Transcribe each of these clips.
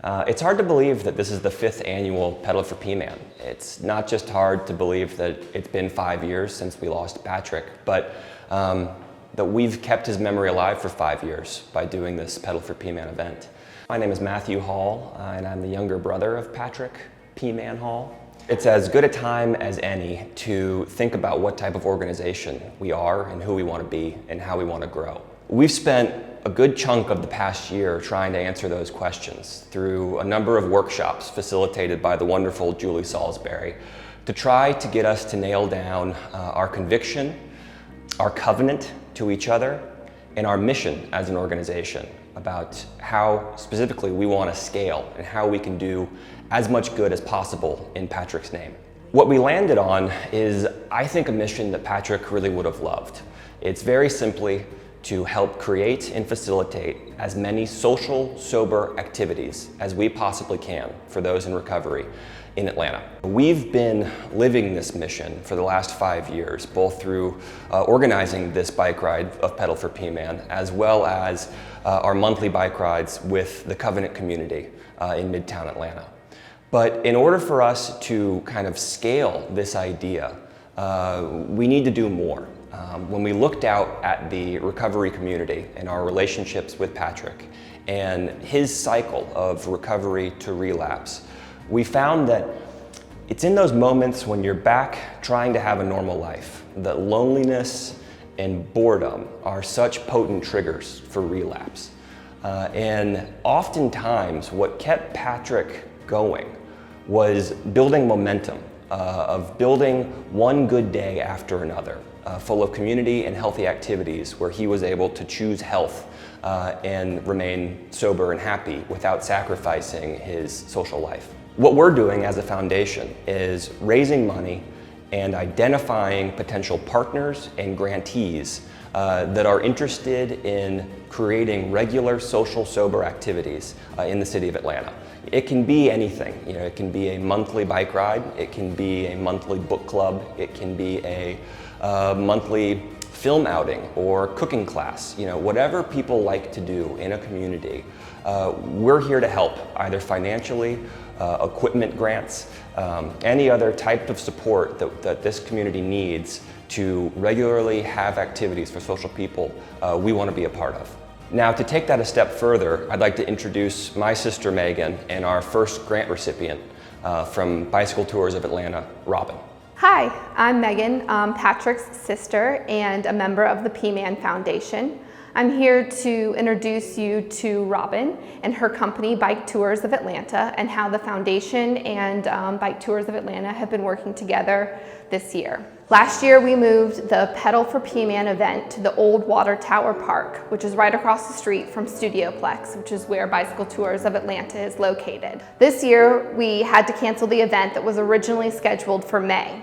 It's hard to believe that this is the 5th annual Pedal for P-Man. It's not just hard to believe that it's been 5 years since we lost Patrick, but that we've kept his memory alive for 5 years by doing this Pedal for P-Man event. My name is Matthew Hall, and I'm the younger brother of Patrick P-Man Hall. It's as good a time as any to think about what type of organization we are and who we want to be and how we want to grow. We've spent a good chunk of the past year trying to answer those questions through a number of workshops facilitated by the wonderful Julie Salisbury to try to get us to nail down our conviction, our covenant to each other, and our mission as an organization about how specifically we want to scale and how we can do as much good as possible in Patrick's name. What we landed on is, I think, a mission that Patrick really would have loved. It's very simply to help create and facilitate as many social, sober activities as we possibly can for those in recovery in Atlanta. We've been living this mission for the last 5 years, both through organizing this bike ride of Pedal for P-Man, as well as our monthly bike rides with the Covenant community in Midtown Atlanta. But in order for us to kind of scale this idea, we need to do more. When we looked out at the recovery community and our relationships with Patrick and his cycle of recovery to relapse, we found that it's in those moments when you're back trying to have a normal life that loneliness and boredom are such potent triggers for relapse. And oftentimes what kept Patrick going was building momentum, of building one good day after another, full of community and healthy activities where he was able to choose health and remain sober and happy without sacrificing his social life. What we're doing as a foundation is raising money and identifying potential partners and grantees that are interested in creating regular social sober activities in the city of Atlanta. It can be anything. It can be a monthly bike ride, it can be a monthly book club, it can be a monthly film outing or cooking class. Whatever people like to do in a community, we're here to help, either financially, equipment grants, any other type of support that this community needs to regularly have activities for social people we want to be a part of. Now, to take that a step further, I'd like to introduce my sister Megan and our first grant recipient from Bicycle Tours of Atlanta, Robin. Hi, I'm Megan, Patrick's sister and a member of the P-Man Foundation. I'm here to introduce you to Robin and her company, Bike Tours of Atlanta, and how the foundation and Bike Tours of Atlanta have been working together this year. Last year, we moved the Pedal for P-Man event to the old Water Tower Park, which is right across the street from Studioplex, which is where Bicycle Tours of Atlanta is located. This year, we had to cancel the event that was originally scheduled for May.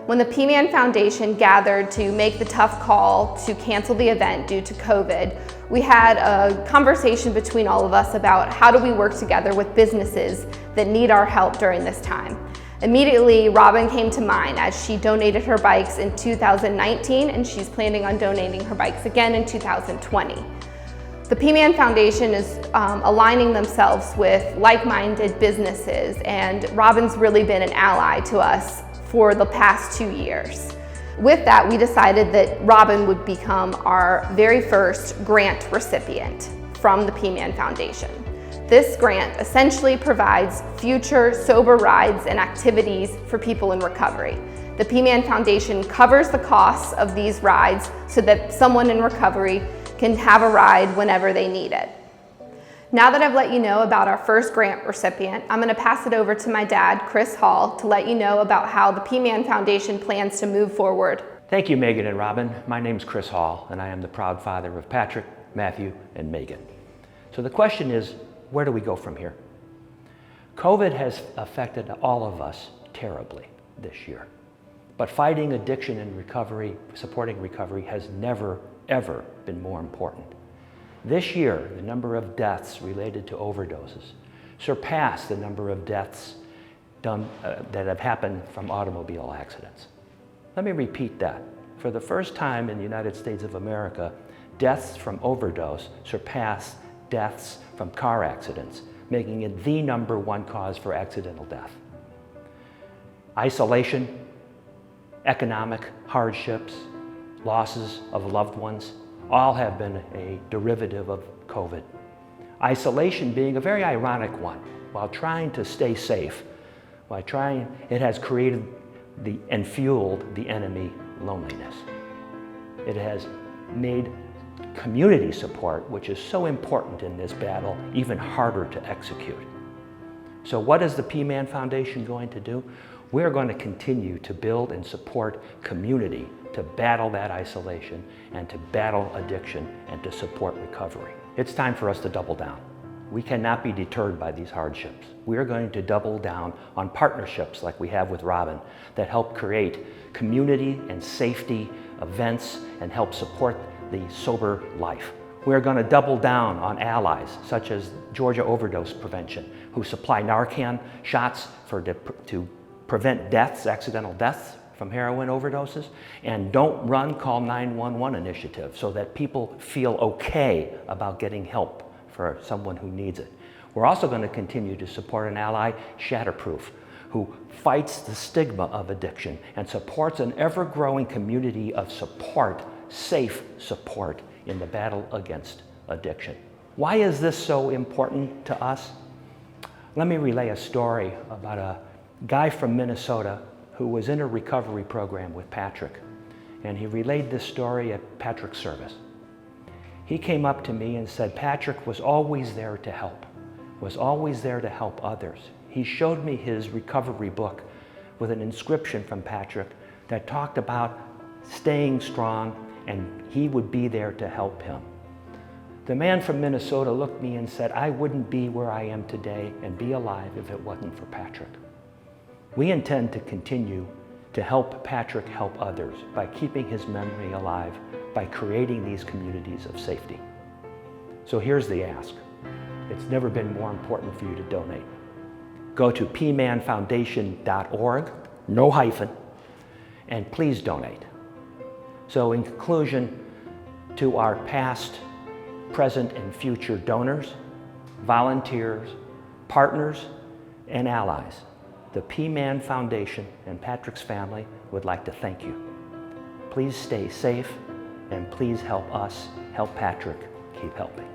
When the P-Man Foundation gathered to make the tough call to cancel the event due to COVID, we had a conversation between all of us about how do we work together with businesses that need our help during this time. Immediately, Robin came to mind as she donated her bikes in 2019 and she's planning on donating her bikes again in 2020. The P-Man Foundation is aligning themselves with like-minded businesses, and Robin's really been an ally to us for the past 2 years. With that, we decided that Robin would become our very first grant recipient from the P-Man Foundation. This grant essentially provides future sober rides and activities for people in recovery. The P-Man Foundation covers the costs of these rides so that someone in recovery can have a ride whenever they need it. Now that I've let you know about our first grant recipient, I'm going to pass it over to my dad, Chris Hall, to let you know about how the P-Man Foundation plans to move forward. Thank you, Megan and Robin. My name's Chris Hall, and I am the proud father of Patrick, Matthew, and Megan. So the question is, where do we go from here? COVID has affected all of us terribly this year. But fighting addiction and recovery, supporting recovery, has never, ever been more important. This year, the number of deaths related to overdoses surpassed the number of deaths that have happened from automobile accidents. Let me repeat that. For the first time in the United States of America, deaths from overdose surpassed deaths from car accidents making it the #1 cause for accidental death. Isolation, economic hardships, losses of loved ones, all have been a derivative of COVID. Isolation being a very ironic one. While trying to stay safe, it has created and fueled the enemy loneliness. It has made community support, which is so important in this battle, even harder to execute. So what is the P-MAN Foundation going to do? We're going to continue to build and support community to battle that isolation and to battle addiction and to support recovery. It's time for us to double down. We cannot be deterred by these hardships. We are going to double down on partnerships like we have with Robin that help create community and safety events and help support the sober life. We're going to double down on allies such as Georgia Overdose Prevention, who supply Narcan shots to prevent deaths, accidental deaths from heroin overdoses, and Don't Run, Call 911 initiative so that people feel okay about getting help for someone who needs it. We're also going to continue to support an ally, Shatterproof, who fights the stigma of addiction and supports an ever-growing community of support, safe support in the battle against addiction. Why is this so important to us? Let me relay a story about a guy from Minnesota who was in a recovery program with Patrick, and he relayed this story at Patrick's service. He came up to me and said Patrick was always there to help, was always there to help others. He showed me his recovery book with an inscription from Patrick that talked about staying strong and he would be there to help him. The man from Minnesota looked at me and said, I wouldn't be where I am today and be alive if it wasn't for Patrick. We intend to continue to help Patrick help others by keeping his memory alive, by creating these communities of safety. So here's the ask. It's never been more important for you to donate. Go to pmanfoundation.org, no hyphen, and please donate. So in conclusion, to our past, present, and future donors, volunteers, partners, and allies, the P-MAN Foundation and Patrick's family would like to thank you. Please stay safe, and please help us help Patrick keep helping.